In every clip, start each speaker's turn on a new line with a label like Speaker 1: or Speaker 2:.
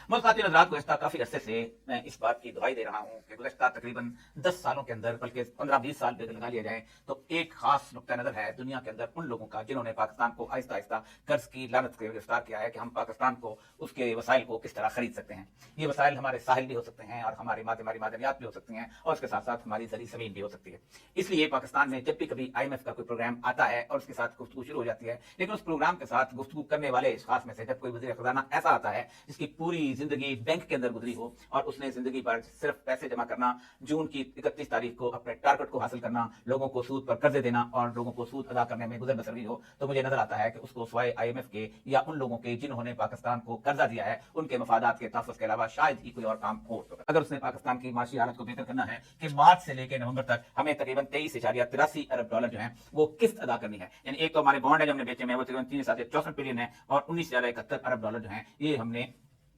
Speaker 1: मुलाकाती नजरात गुज़श्ता काफ़ी अरसे से मैं इस बात की दुहाई दे रहा हूँ कि गुज़श्ता तकरीबन 10 सालों के अंदर, बल्कि 15-20 साल भी अगर लगा लिया जाए, तो एक खास नुक्ता नज़र है दुनिया के अंदर उन लोगों का जिन्होंने पाकिस्तान को आहिस्ता आहिस्ता कर्ज की लानत से गिरफ्तार किया है कि हम पाकिस्तान को, उसके वसाइल को किस तरह खरीद सकते हैं। ये वसाइल हमारे साहिल भी हो सकते हैं और हमारी मादनियात भी हो सकती हैं, और उसके साथ साथ हमारी ज़री ज़मीन भी हो सकती है। इसलिए पाकिस्तान में जब भी कभी IMF का कोई प्रोग्राम आता है और उसके साथ गुफ्तगू शुरू हो जाती है, लेकिन उस प्रोग्राम के साथ गुफ्तगू करने वाले इस खास में से जब कोई वज़ीर ख़ज़ाना ऐसा आता है जिसकी पूरी जिंदगी बैंक के अंदर गुजरी हो और उसने जिंदगी भर सिर्फ पैसे जमा करना, जून की 31 तारीख को अपने टारगेट को हासिल करना, लोगों को सूद पर कर्जे देना और लोगों को सूद अदा करने में गुजर बसर हुई हो, तो मुझे नजर आता है कि उसको स्वाय IMF के या उन लोगों के जिन्होंने पाकिस्तान को कर्जा दिया है उनके मफादात के तहफ़्फ़ुज़ के अलावा शायद ही कोई और काम हो। अगर उसने पाकिस्तान की माशी हालत को बेहतर करना है कि मार्च से लेकर नवंबर तक हमें तकरीबन 23.83 अरब डॉलर जो है वो किस्त अदा करनी है। यानी एक तो हमारे बॉन्ड है जो हमने बेचे में वो तकरीबन 3.64 बिलियन है और 19.71 अरब डॉलर जो है ये हमने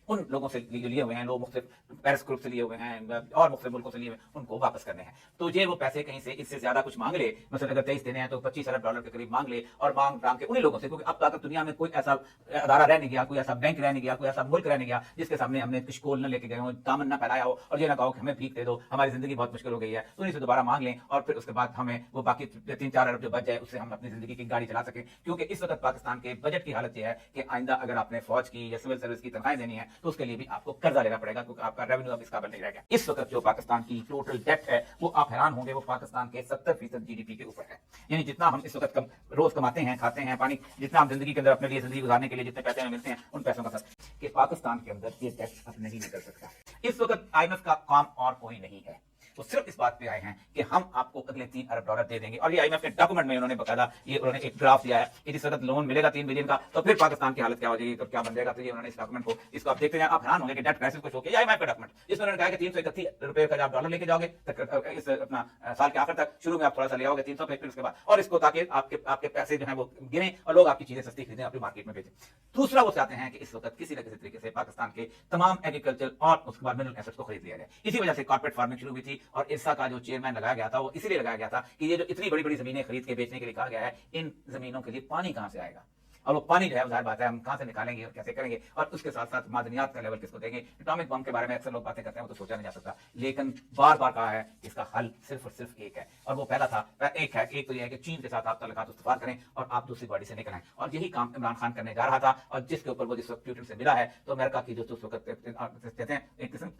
Speaker 1: उन लोगों से लिए हुए हैं, लोग मुख्तलिफ पेरिस ग्रुप से लिए हुए हैं और मुख्तलिफ मुल्कों से लिए हुए हैं, उनको वापस करने हैं। तो ये वो पैसे कहीं से इससे ज्यादा कुछ मांग ले, मतलब अगर 23 देने हैं तो 25 अरब डॉलर के करीब मांग ले और मांग के उन्हीं लोगों से, क्योंकि अब तक दुनिया में कोई ऐसा अदारा रह नहीं गया, कोई ऐसा बैंक रह नहीं गया, कोई ऐसा मुल्क रह नहीं गया जिसके सामने हमने किशकोल न लेके गए हो, दामन न फैलाया हो और ये ना कहो कि हमें भीख दे दो, हमारी जिंदगी बहुत मुश्किल हो गई है। तो उन्हीं से दोबारा मांग लें और फिर उसके बाद हमें वो बाकी 3-4 अरब जो बच जाए उससे हम अपनी जिंदगी की गाड़ी चला सकें। क्योंकि इस वक्त पाकिस्तान के बजट की हालत यह है कि आइंदा अगर आपने फौज की या सिविल सर्विस की तनख्वाहें देनी है तो उसके लिए भी आपको कर्जा लेना पड़ेगा, क्योंकि आपका रेवेन्यू अब इस काबिल नहीं रह गया। इस वक्त जो पाकिस्तान की टोटल डेट है वो आप हैरान होंगे, वो पाकिस्तान के 70% GDP के ऊपर है। यानी जितना हम इस वक्त रोज कमाते हैं, खाते हैं, पानी, जितना हम जिंदगी के अंदर अपने लिए जिंदगी गुजारने के लिए जितने पैसे हमें मिलते हैं उन पैसों का कि पाकिस्तान के अंदर ये डेट अब नहीं निकल सकता। इस वक्त IMF का काम और कोई नहीं है, तो सिर्फ इस बात पे आए हैं कि हम आपको अगले 3 अरब डॉलर दे देंगे। और ये IMF के डॉक्यूमेंट में उन्होंने बकायदा ये उन्होंने एक ग्राफ दिया है कि जिस वक्त लोन मिलेगा 3 बिलियन का तो फिर पाकिस्तान की हालत क्या हो जाएगी, तो क्या बन जाएगा। तो ये उन्होंने इस डॉक्यूमेंट को, इसको आप देखते हैं, आप हैरान होंगे कि डेट क्राइसिस कुछ हो गया। IMF का डॉक्यूमेंट इसमें उन्होंने कहा कि 331 रुपए का आप डॉलर लेके जाओगे इस अपना साल के आखिर तक, शुरू में आप थोड़ा सा ले आओगे 300 पे, फिर उसके बाद, और इसको ताकि आपके पैसे जो है वो गिने और लोग आपकी चीजें सस्ती खरीदें, अपनी मार्केट में बेचें। दूसरा वो चाहते हैं कि इस वक्त किसी न किसी तरीके से पाकिस्तान के तमाम एग्रीकल्चर और उसके बाद मिनरल एसेट्स को खरीद लिया जाए। इसी वजह से कॉर्पोरेट फार्मिंग शुरू हुई थी और इरसा का जो चेयरमैन लगाया गया था वो इसलिए लगाया गया था कि ये जो इतनी बड़ी बड़ी जमीनें खरीद के बेचने के लिए कहा गया है, इन जमीनों के लिए पानी कहां से आएगा, और वो पानी जो है जाहिर बात है हम कहां से निकालेंगे और कैसे करेंगे, और उसके साथ साथ मादनियात का लेवल किसको देंगे। एटॉमिक बम के बारे में अक्सर लोग बातें करते हैं, वो तो सोचा नहीं जा सकता, लेकिन बार बार कहा है इसका हल सिर्फ और सिर्फ एक है, और वो पहला था एक है, एक तो ये है कि चीन के साथ आप तल्लुकात इस्तफार करें और आप दूसरी बॉडी से निकल आए, और यही काम इमरान खान करने जा रहा था, और जिसके ऊपर वो जिस वक्त ट्विटर से मिला है तो अमेरिका की जो उस वक्त कहते हैं एक किस्म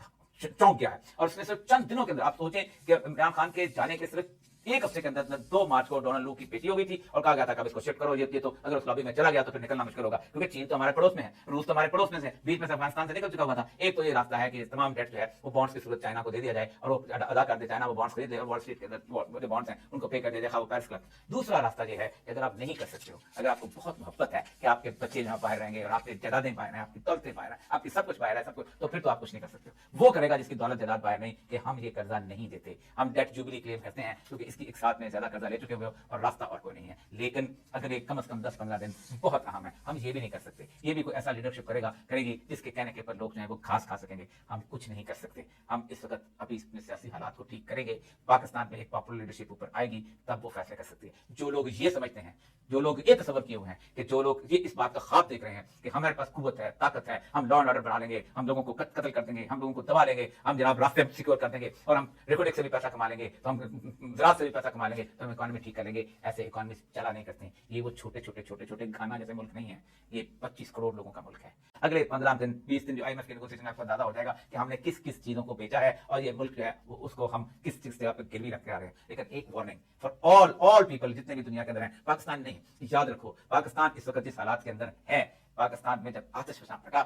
Speaker 1: चौंक गया है। और उसने सिर्फ चंद दिनों के अंदर, आप सोचें कि इमरान खान के जाने के सिर्फ एक हफ्ते के अंदर 2 मार्च को डोनाल्ड लू की पेशी हो गई थी और कहा गया था कि इसको शिफ्ट करो, ये तो अगर उस लॉबी में चला गया तो फिर निकलना मुश्किल होगा, क्योंकि चीन तो हमारे पड़ोस में है, रूस तो हमारे पड़ोस में से, बीच में से अफगानिस्तान से निकल चुका हुआ था। एक तो ये रास्ता है कि तमाम डेट जो है वो बॉन्ड्स की सूरत चाइना को दे दिया जाए और वो अदा कर दे, चाइना वो बॉन्ड्स खरीद ले और वॉल स्ट्रीट के अंदर जो बॉन्ड्स हैं उनको पे कर दे, देखा वो पेरिस क्लब। दूसरा रास्ता ये है कि अगर आप नहीं कर सकते हो, अगर आपको बहुत मोहब्बत है कि आपके बच्चे जहां बाहर रहेंगे और आपकी जायदादें बाहर हैं, आपकी दौलतें बाहर हैं, आपकी सब कुछ बाहर है, सब कुछ, तो फिर तो आप कुछ नहीं कर सकते। वो करेगा जिसकी दौलत जायदाद बाहर नहीं, कि हम ये कर्जा नहीं देते, हम डेट जुबली क्लेम करते हैं क्योंकि इसकी एक साथ में ज्यादा कर्जा ले चुके हुए हो और रास्ता और कोई नहीं है। लेकिन अगर एक कम से कम 10-15 दिन बहुत अहम है, हम ये भी नहीं कर सकते, ये भी कोई ऐसा लीडरशिप करेगी जिसके कहने के पर लोग जो है वो घास खा सकेंगे। हम कुछ नहीं कर सकते। हम इस वक्त अभी इसमें सियासी हालात को ठीक करेंगे, पाकिस्तान में एक पॉपुलर लीडरशिप ऊपर आएगी, तब वो फैसले कर सकती है। जो लोग ये समझते हैं, जो लोग ये तस्वर किए हुए हैं, कि जो लोग ये इस बात का ख्वाब देख रहे हैं कि हमारे पास कुव्वत है, ताकत है, हम लॉ एंड ऑर्डर बना लेंगे, हम लोगों को कत्ल कर देंगे, हम लोगों को दबा लेंगे, हम जनाब रास्ते सिक्योर कर देंगे और हम रिकॉर्डिंग से भी पैसा कमा लेंगे, तो हम ज़राअत से भी पैसा कमा लेंगे, तो हम इकॉनमी ठीक कर लेंगे, ऐसे इकॉनमी चला नहीं करते हैं। ये वो छोटे छोटे घाना जैसे मुल्क नहीं है, ये 25 करोड़ लोगों का मुल्क है। अगले 15 दिन 20 दिन जो IMF के नेगोशिएशन में आपको अंदाजा हो जाएगा कि हमने किस किस चीजों को बेचा है और ये मुल्क जो है वो उसको हम किस चीज से गिरवी रखते आ रहे हैं। लेकिन एक वार्निंग फॉर ऑल पीपल, जितने भी दुनिया के अंदर हैं, पाकिस्तान नहीं, याद रखो पाकिस्तान इस वक्त जिस हालात के अंदर है, पाकिस्तान में जब आतिश फटा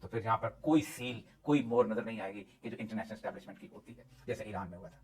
Speaker 1: तो फिर यहाँ पर कोई सील, कोई मोर नजर नहीं आएगी कि जो इंटरनेशनल एस्टेब्लिशमेंट की होती है, जैसे ईरान में हुआ था।